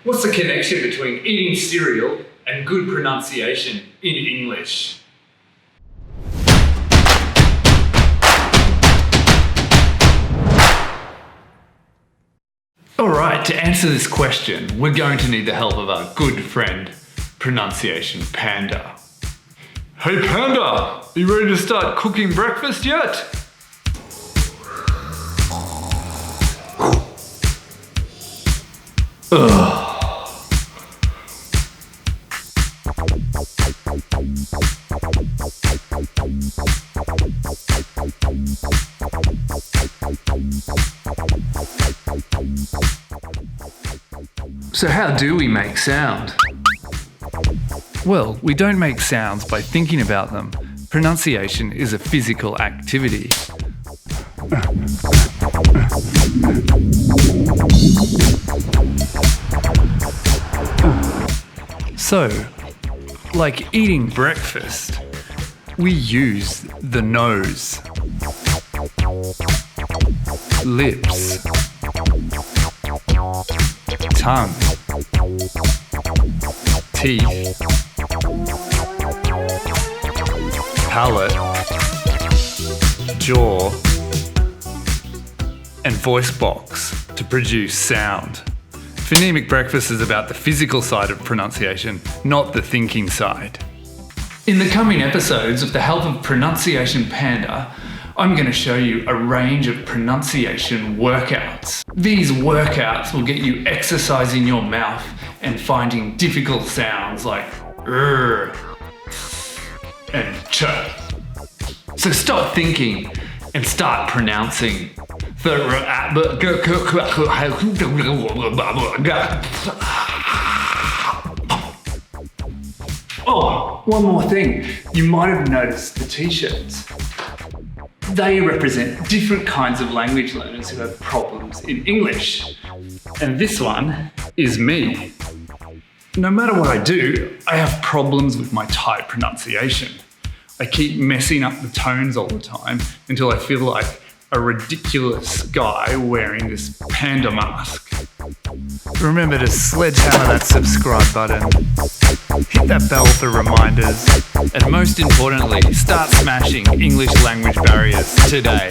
What's the connection between eating cereal and good pronunciation in English? Alright, to answer this question, we're going to need the help of our good friend, Pronunciation Panda. Hey Panda, are you ready to start cooking breakfast yet? Ugh. So how do we make sound? Well, we don't make sounds by thinking about them. Pronunciation is a physical activity. So, like eating breakfast, we use the nose, lips, tongue, teeth, palate, jaw, and voice box to produce sound. Phonemic breakfast is about the physical side of pronunciation, not the thinking side. In the coming episodes, with the help of Pronunciation Panda, I'm going to show you a range of pronunciation workouts. These workouts will get you exercising your mouth and finding difficult sounds like R and Ch. So stop thinking and start pronouncing. Oh, one more thing. You might have noticed the t-shirts. They represent different kinds of language learners who have problems in English. And this one is me. No matter what I do, I have problems with my Thai pronunciation. I keep messing up the tones all the time until I feel like a ridiculous guy wearing this panda mask. Remember to sledgehammer that subscribe button, hit that bell for reminders, and most importantly, start smashing English language barriers today.